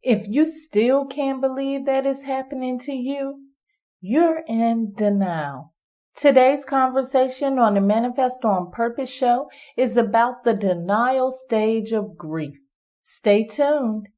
If you still can't believe that it's happening to you, you're in denial. Today's conversation on the Manifest on Purpose show is about the denial stage of grief. Stay tuned.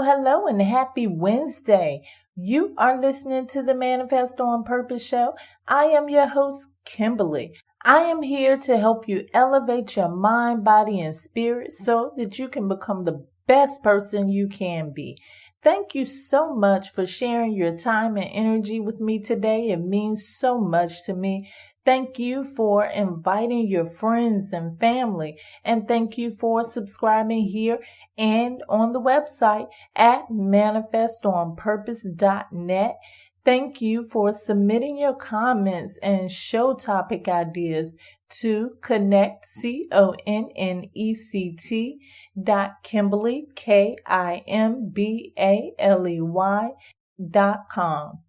Hello, and happy Wednesday. You are listening to the Manifest on Purpose show. I am your host, Kimbaley. I am here to help you elevate your mind, body, and spirit so that you can become the best person you can be. Thank you so much for sharing your time and energy with me today. It means so much to me. Thank you for inviting your friends and family. And thank you for subscribing here and on the website at manifestonpurpose.net. Thank you for submitting your comments and show topic ideas to connect, connect.kimbaley, KIMBALEY.com.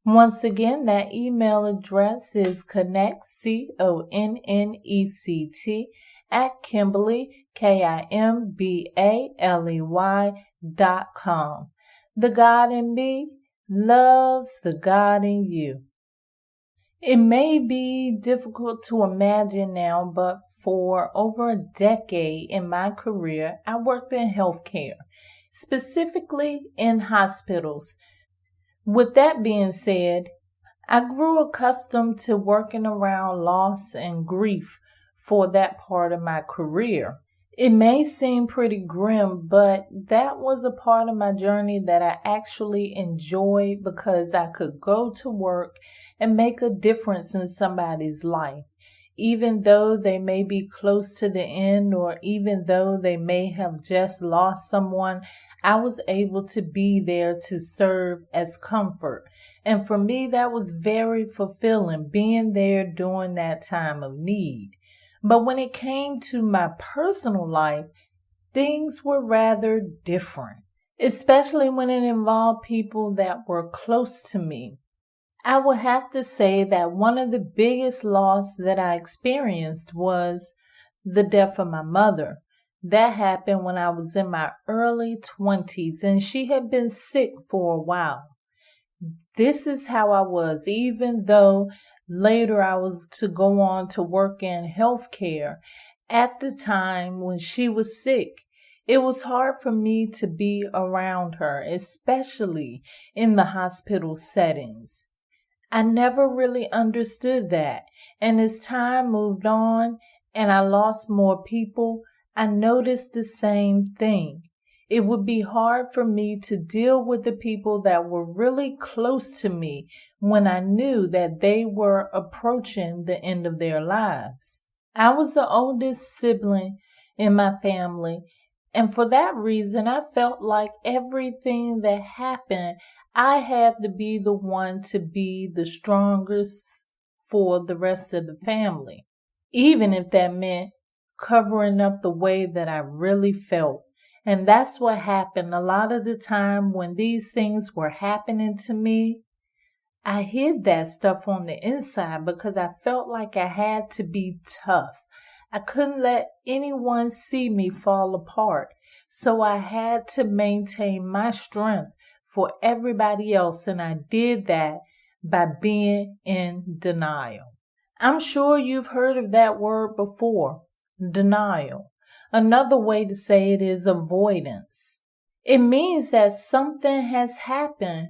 Once again, that email address is connect, CONNECT, KIMBALEY.com. The God in me loves the God in you. It may be difficult to imagine now, but for over a decade in my career, I worked in healthcare, specifically in hospitals. With that being said, I grew accustomed to working around loss and grief for that part of my career. It may seem pretty grim, but that was a part of my journey that I actually enjoyed because I could go to work and make a difference in somebody's life, even though they may be close to the end or even though they may have just lost someone. I was able to be there to serve as comfort. And for me, that was very fulfilling, being there during that time of need. But when it came to my personal life, things were rather different, especially when it involved people that were close to me. I would have to say that one of the biggest loss that I experienced was the death of my mother. That happened when I was in my early 20s, and she had been sick for a while. This is how I was, even though later I was to go on to work in healthcare. At the time when she was sick, it was hard for me to be around her, especially in the hospital settings. I never really understood that, and as time moved on and I lost more people, I noticed the same thing. It would be hard for me to deal with the people that were really close to me when I knew that they were approaching the end of their lives. I was the oldest sibling in my family, and for that reason, I felt like everything that happened, I had to be the one to be the strongest for the rest of the family, even if that meant covering up the way that I really felt. And that's what happened a lot of the time when these things were happening to me. I hid that stuff on the inside because I felt like I had to be tough. I couldn't let anyone see me fall apart. So I had to maintain my strength for everybody else. And I did that by being in denial. I'm sure you've heard of that word before, denial. Another way to say it is avoidance. It means that something has happened,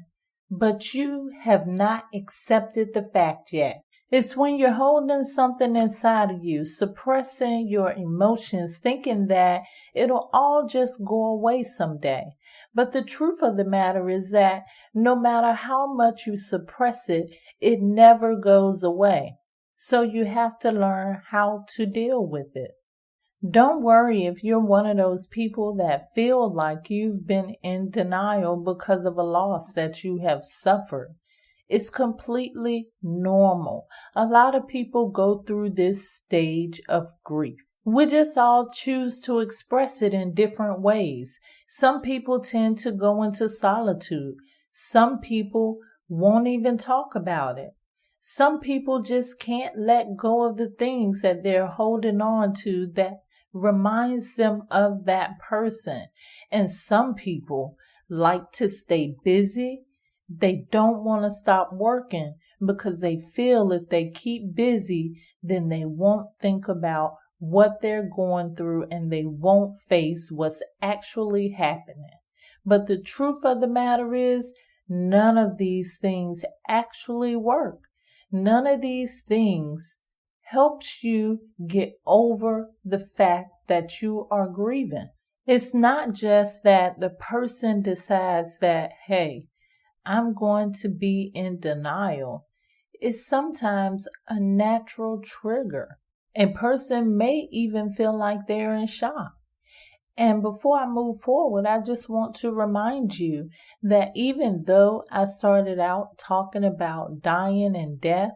but you have not accepted the fact yet. It's when you're holding something inside of you, suppressing your emotions, thinking that it'll all just go away someday. But the truth of the matter is that no matter how much you suppress it, it never goes away. So you have to learn how to deal with it. Don't worry if you're one of those people that feel like you've been in denial because of a loss that you have suffered. It's completely normal. A lot of people go through this stage of grief. We just all choose to express it in different ways. Some people tend to go into solitude. Some people won't even talk about it. Some people just can't let go of the things that they're holding on to that reminds them of that person. And some people like to stay busy. They don't want to stop working because they feel if they keep busy, then they won't think about what they're going through and they won't face what's actually happening. But the truth of the matter is, none of these things actually work. None of these things helps you get over the fact that you are grieving. It's not just that the person decides that, hey, I'm going to be in denial. It's sometimes a natural trigger. A person may even feel like they're in shock. And before I move forward, I just want to remind you that even though I started out talking about dying and death,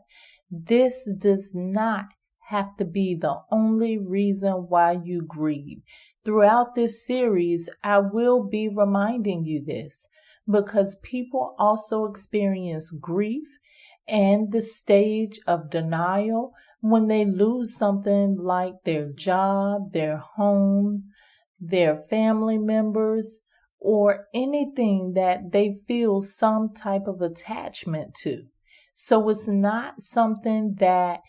this does not have to be the only reason why you grieve. Throughout this series, I will be reminding you this because people also experience grief and the stage of denial when they lose something like their job, their homes, their family members, or anything that they feel some type of attachment to. So it's not something that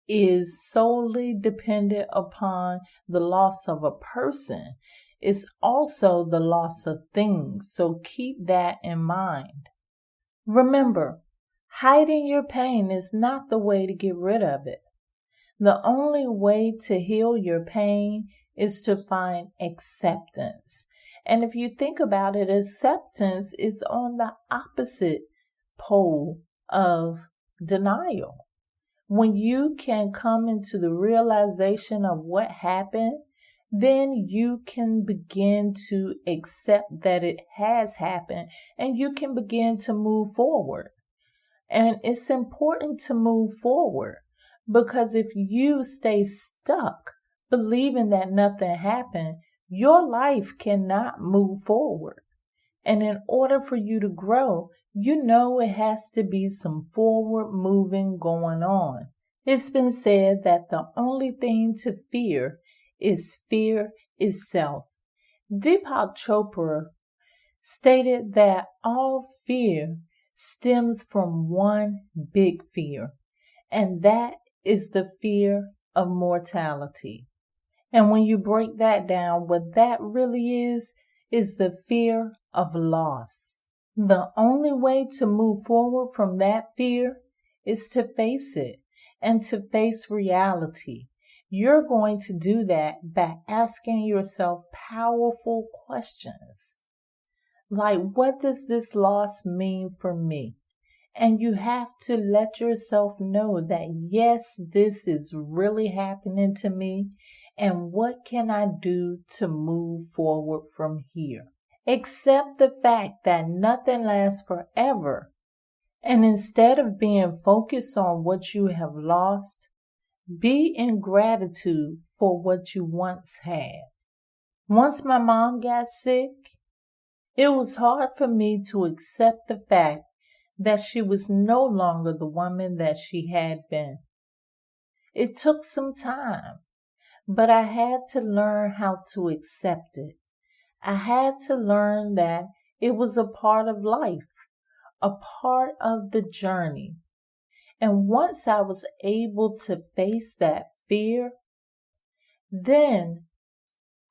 is solely dependent upon the loss of a person. It's also the loss of things. So keep that in mind. Remember, hiding your pain is not the way to get rid of it. The only way to heal your pain is to find acceptance. And if you think about it, acceptance is on the opposite pole of denial. When you can come into the realization of what happened, then you can begin to accept that it has happened and you can begin to move forward. And it's important to move forward because if you stay stuck believing that nothing happened, your life cannot move forward. And in order for you to grow, you know it has to be some forward moving going on. It's been said that the only thing to fear itself. Deepak Chopra stated that all fear stems from one big fear, and that is the fear of mortality. And when you break that down, what that really is the fear of loss. The only way to move forward from that fear is to face it and to face reality. You're going to do that by asking yourself powerful questions. Like, what does this loss mean for me? And you have to let yourself know that, yes, this is really happening to me. And what can I do to move forward from here? Accept the fact that nothing lasts forever. And instead of being focused on what you have lost, be in gratitude for what you once had. Once my mom got sick, it was hard for me to accept the fact that she was no longer the woman that she had been. It took some time, but I had to learn how to accept it. I had to learn that it was a part of life, a part of the journey. And once I was able to face that fear, then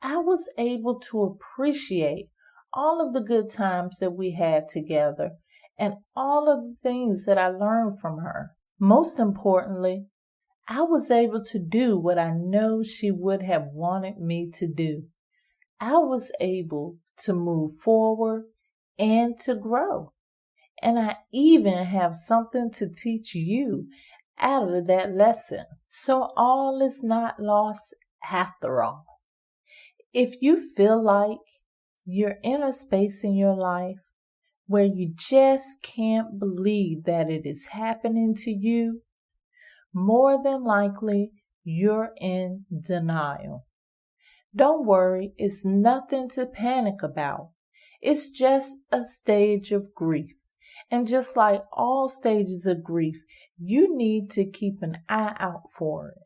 I was able to appreciate all of the good times that we had together and all of the things that I learned from her. Most importantly, I was able to do what I know she would have wanted me to do. I was able to move forward and to grow. And I even have something to teach you out of that lesson. So all is not lost after all. If you feel like you're in a space in your life where you just can't believe that it is happening to you, more than likely you're in denial. Don't worry, it's nothing to panic about. It's just a stage of grief. And just like all stages of grief, you need to keep an eye out for it.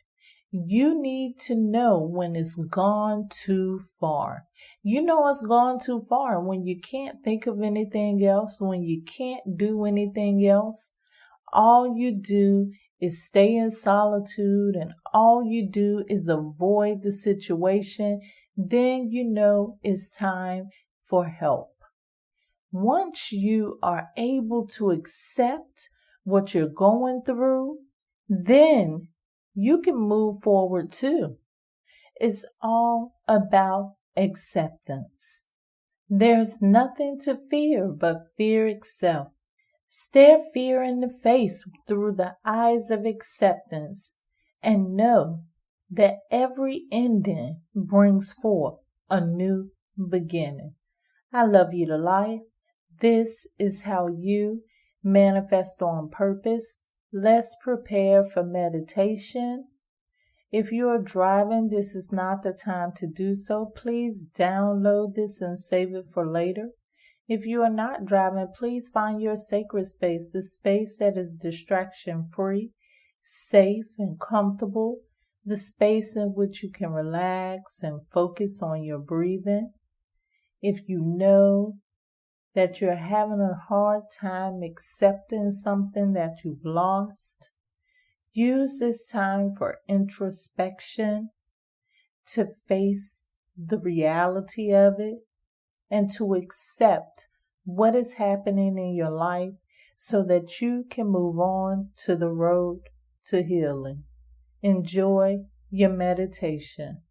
You need to know when it's gone too far. You know it's gone too far when you can't think of anything else, when you can't do anything else. All you do is stay in solitude and all you do is avoid the situation. Then you know it's time for help. Once you are able to accept what you're going through, then you can move forward too. It's all about acceptance. There's nothing to fear but fear itself. Stare fear in the face through the eyes of acceptance and know that every ending brings forth a new beginning. I love you to life. This is how you manifest on purpose. Let's prepare for meditation. If you are driving, this is not the time to do so. Please download this and save it for later. If you are not driving, please find your sacred space, the space that is distraction-free, safe and comfortable, the space in which you can relax and focus on your breathing. If you know that you're having a hard time accepting something that you've lost, use this time for introspection, to face the reality of it, and to accept what is happening in your life so that you can move on to the road to healing. Enjoy your meditation.